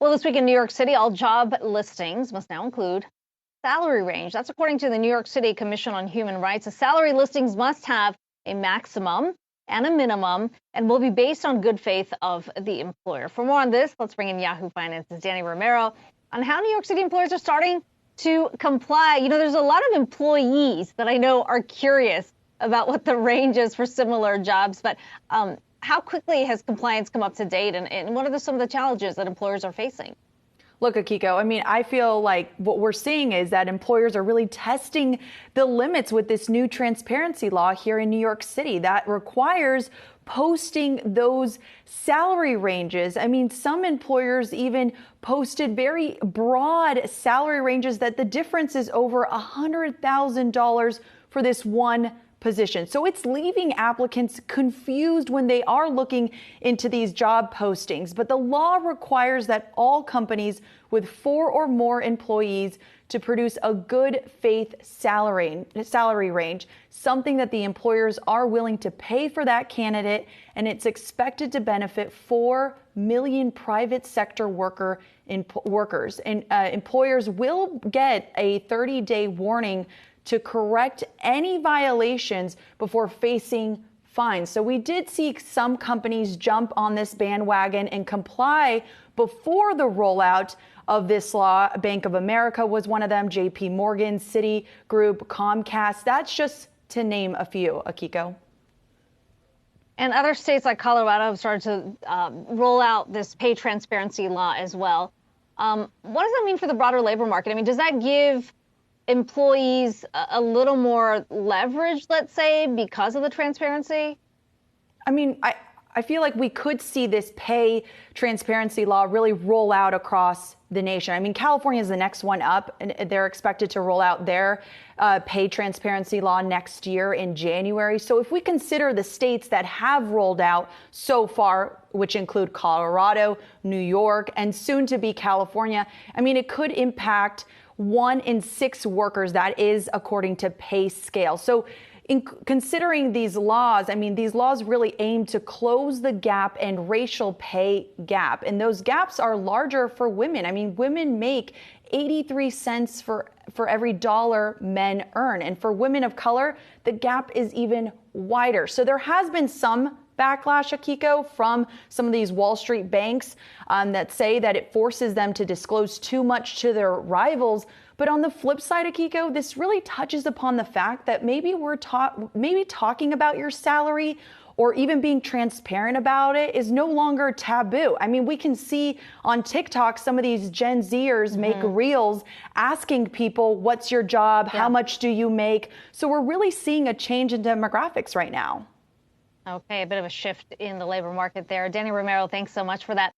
Well, this week in New York City, all job listings must now include salary range. That's according to the New York City Commission on Human Rights. The salary listings must have a maximum and a minimum and will be based on good faith of the employer. For more on this, let's bring in Yahoo Finance's Dani Romero on how New York City employers are starting to comply. You know, there's a lot of employees that I know are curious about what the range is for similar jobs, but how quickly has compliance come up to date, and what are some of the challenges that employers are facing? Look, Akiko, I mean, I feel like what we're seeing is that employers are really testing the limits with this new transparency law here in New York City that requires posting those salary ranges. I mean, some employers even posted very broad salary ranges that the difference is over $100,000 for this one position. So it's leaving applicants confused when they are looking into these job postings. But the law requires that all companies with 4 or more employees to produce a good faith salary range, something that the employers are willing to pay for that candidate, and it's expected to benefit 4 million private sector workers. And employers will get a 30-day warning to correct any violations before facing fines. So we did see some companies jump on this bandwagon and comply before the rollout of this law. Bank of America was one of them, JP Morgan, Citigroup, Comcast. That's just to name a few, Akiko. And other states like Colorado have started to roll out this pay transparency law as well. What does that mean for the broader labor market? I mean, does that give employees a little more leverage, let's say, because of the transparency? I mean, I feel like we could see this pay transparency law really roll out across the nation. I mean, California is the next one up, and they're expected to roll out their pay transparency law next year in January. So if we consider the states that have rolled out so far, which include Colorado, New York, and soon to be California, I mean, it could impact 1 in 6 workers. That is according to pay scale. So in considering these laws, I mean, these laws really aim to close the gap and racial pay gap. And those gaps are larger for women. I mean, women make 83 cents for every dollar men earn. And for women of color, the gap is even wider. So there has been some backlash, Akiko, from some of these Wall Street banks that say that it forces them to disclose too much to their rivals. But on the flip side, Akiko, this really touches upon the fact that maybe talking about your salary or even being transparent about it is no longer taboo. I mean, we can see on TikTok some of these Gen Zers make reels asking people, what's your job? How much do you make? So we're really seeing a change in demographics right now. Okay, a bit of a shift in the labor market there. Dani Romero, thanks so much for that.